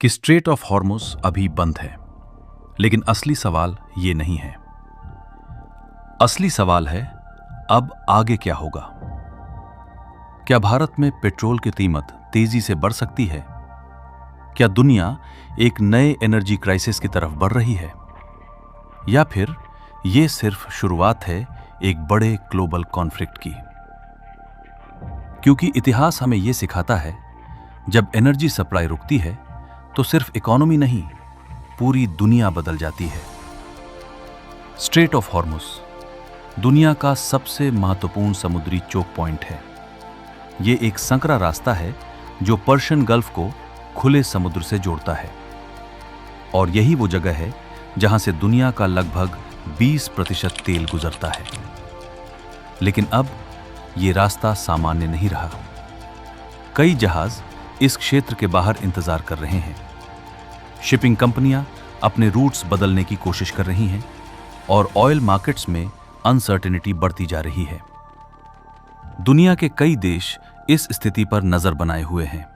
कि straight of Hormuz अभी बंद है, लेकिन असली सवाल ये नहीं है। असली सवाल है, अब आगे क्या होगा? क्या भारत में पेट्रोल की कीमत तेजी से बढ़ सकती है? क्या दुनिया एक नए एनर्जी क्राइसिस की तरफ बढ़ रही है? या फिर यह सिर्फ शुरुआत है एक बड़े ग्लोबल कॉन्फ्लिक्ट की? क्योंकि इतिहास हमें यह सिखाता है, जब एनर्जी सप्लाई रुकती है तो सिर्फ इकोनॉमी नहीं, पूरी दुनिया बदल जाती है। स्ट्रेट ऑफ हॉर्मुज दुनिया का सबसे महत्वपूर्ण समुद्री चोक पॉइंट है। यह एक संकरा रास्ता है जो पर्शियन गल्फ को खुले समुद्र से जोड़ता है, और यही वो जगह है जहां से दुनिया का लगभग 20% तेल गुजरता है। लेकिन अब यह रास्ता सामान्य नहीं रहा। कई जहाज इस क्षेत्र के बाहर इंतजार कर रहे हैं। शिपिंग कंपनियां अपने रूट्स बदलने की कोशिश कर रही हैं, और ऑयल मार्केट्स में अनसर्टेनिटी बढ़ती जा रही है। दुनिया के कई देश इस स्थिति पर नजर बनाए हुए हैं,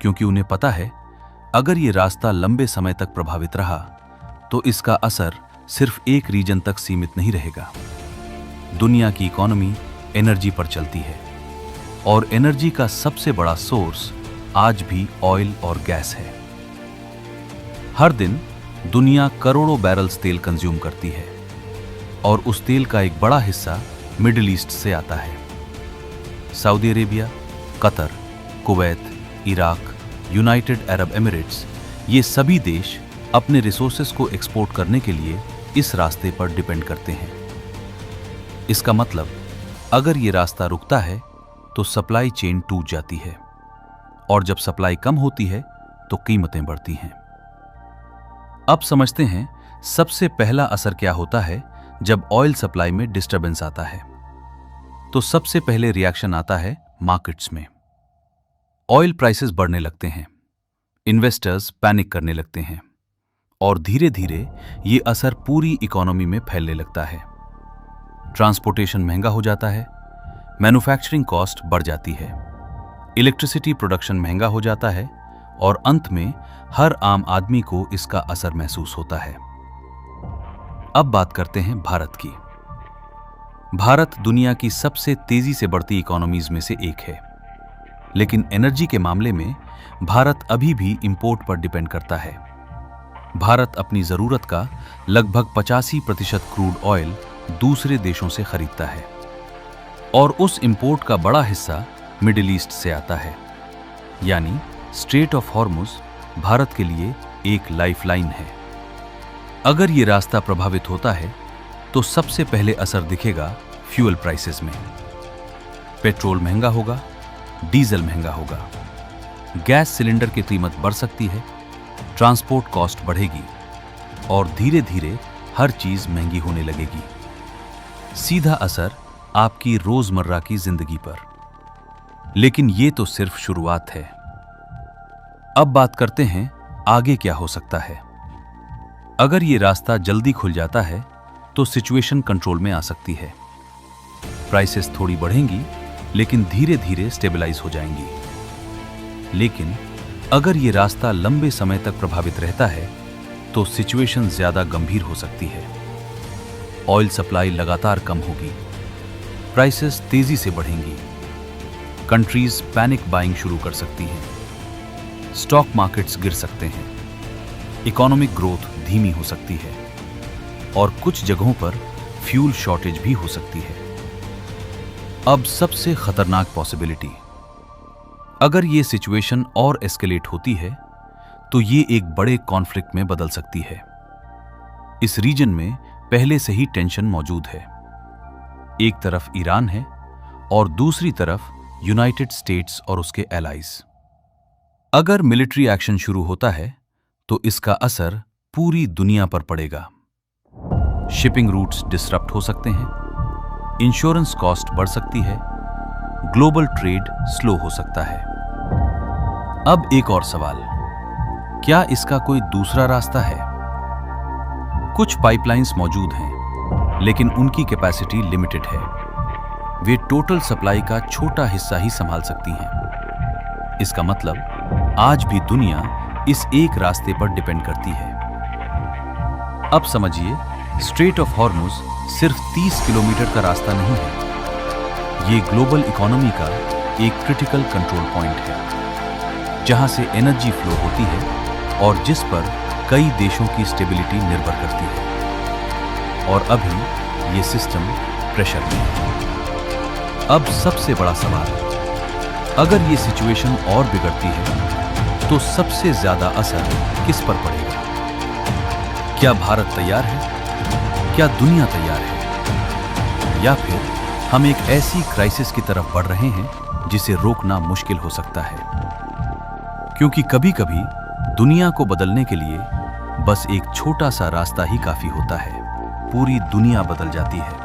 क्योंकि उन्हें पता है, अगर यह रास्ता लंबे समय तक प्रभावित रहा तो इसका असर सिर्फ एक रीजन तक सीमित नहीं रहेगा। दुनिया की इकोनॉमी एनर्जी पर चलती है, और एनर्जी का सबसे बड़ा सोर्स आज भी ऑयल और गैस है। हर दिन दुनिया करोड़ों बैरल्स तेल कंज्यूम करती है, और उस तेल का एक बड़ा हिस्सा मिडिल ईस्ट से आता है। Saudi Arabia, Qatar, Kuwait, Iraq, United Arab Emirates, ये सभी देश अपने रिसोर्सेस को एक्सपोर्ट करने के लिए इस रास्ते पर डिपेंड करते हैं। इसका मतलब, अगर ये रास्ता रुकता है तो सप्लाई चेन टूट जाती है, और जब सप्लाई कम होती है तो कीमतें बढ़ती हैं। अब समझते हैं सबसे पहला असर क्या होता है जब ऑयल सप्लाई में डिस्टरबेंस आता है। तो सबसे पहले रिएक्शन आता है मार्केट्स में। ऑयल प्राइसेस बढ़ने लगते हैं, इन्वेस्टर्स पैनिक करने लगते हैं, और धीरे धीरे ये असर पूरी इकोनॉमी में फैलने लगता है। ट्रांसपोर्टेशन महंगा हो जाता है, मैन्युफैक्चरिंग कॉस्ट बढ़ जाती है, इलेक्ट्रिसिटी प्रोडक्शन महंगा हो जाता है, और अंत में हर आम आदमी को इसका असर महसूस होता है। अब बात करते हैं भारत की। भारत दुनिया की सबसे तेजी से बढ़ती इकोनॉमीज में से एक है, लेकिन एनर्जी के मामले में भारत अभी भी इंपोर्ट पर डिपेंड करता है। भारत अपनी जरूरत का लगभग 85% क्रूड ऑयल दूसरे देशों से खरीदता है, और उस इंपोर्ट का बड़ा हिस्सा मिडिल ईस्ट से आता है। यानी स्ट्रेट ऑफ हॉर्मुज भारत के लिए एक लाइफलाइन है। अगर ये रास्ता प्रभावित होता है तो सबसे पहले असर दिखेगा फ्यूल प्राइसेस में। पेट्रोल महंगा होगा, डीजल महंगा होगा, गैस सिलेंडर की कीमत बढ़ सकती है, ट्रांसपोर्ट कॉस्ट बढ़ेगी, और धीरे धीरे हर चीज महंगी होने लगेगी। सीधा असर आपकी रोजमर्रा की जिंदगी पर। लेकिन ये तो सिर्फ शुरुआत है। अब बात करते हैं आगे क्या हो सकता है। अगर ये रास्ता जल्दी खुल जाता है तो सिचुएशन कंट्रोल में आ सकती है। प्राइसेस थोड़ी बढ़ेंगी, लेकिन धीरे धीरे स्टेबलाइज हो जाएंगी। लेकिन अगर ये रास्ता लंबे समय तक प्रभावित रहता है तो सिचुएशन ज्यादा गंभीर हो सकती है। ऑयल सप्लाई लगातार कम होगी, प्राइसेस तेजी से बढ़ेंगी, कंट्रीज पैनिक बाइंग शुरू कर सकती हैं, स्टॉक मार्केट्स गिर सकते हैं, इकोनॉमिक ग्रोथ धीमी हो सकती है, और कुछ जगहों पर फ्यूल शॉर्टेज भी हो सकती है। अब सबसे खतरनाक पॉसिबिलिटी, अगर ये सिचुएशन और एस्केलेट होती है तो ये एक बड़े कॉन्फ्लिक्ट में बदल सकती है। इस रीजन में पहले से ही टेंशन मौजूद है। एक तरफ ईरान है, और दूसरी तरफ यूनाइटेड स्टेट्स और उसके एलाइज। अगर मिलिट्री एक्शन शुरू होता है तो इसका असर पूरी दुनिया पर पड़ेगा। शिपिंग रूट्स डिसरप्ट हो सकते हैं, इंश्योरेंस कॉस्ट बढ़ सकती है, ग्लोबल ट्रेड स्लो हो सकता है। अब एक और सवाल, क्या इसका कोई दूसरा रास्ता है? कुछ पाइपलाइंस मौजूद हैं, लेकिन उनकी कैपेसिटी लिमिटेड है। वे टोटल सप्लाई का छोटा हिस्सा ही संभाल सकती हैं। इसका मतलब आज भी दुनिया इस एक रास्ते पर डिपेंड करती है। अब समझिए, स्ट्रेट ऑफ हॉर्मुज सिर्फ 30 किलोमीटर का रास्ता नहीं है। ये ग्लोबल इकोनॉमी का एक क्रिटिकल कंट्रोल पॉइंट है, जहां से एनर्जी फ्लो होती है और जिस पर कई देशों की स्टेबिलिटी निर्भर करती है। और अभी ये सिस्टम प्रेशर में है। अब सबसे बड़ा सवाल, अगर ये सिचुएशन और बिगड़ती है तो सबसे ज्यादा असर किस पर पड़ेगा? क्या भारत तैयार है? क्या दुनिया तैयार है? या फिर हम एक ऐसी क्राइसिस की तरफ बढ़ रहे हैं जिसे रोकना मुश्किल हो सकता है? क्योंकि कभी-कभी दुनिया को बदलने के लिए बस एक छोटा सा रास्ता ही काफी होता है, पूरी दुनिया बदल जाती है।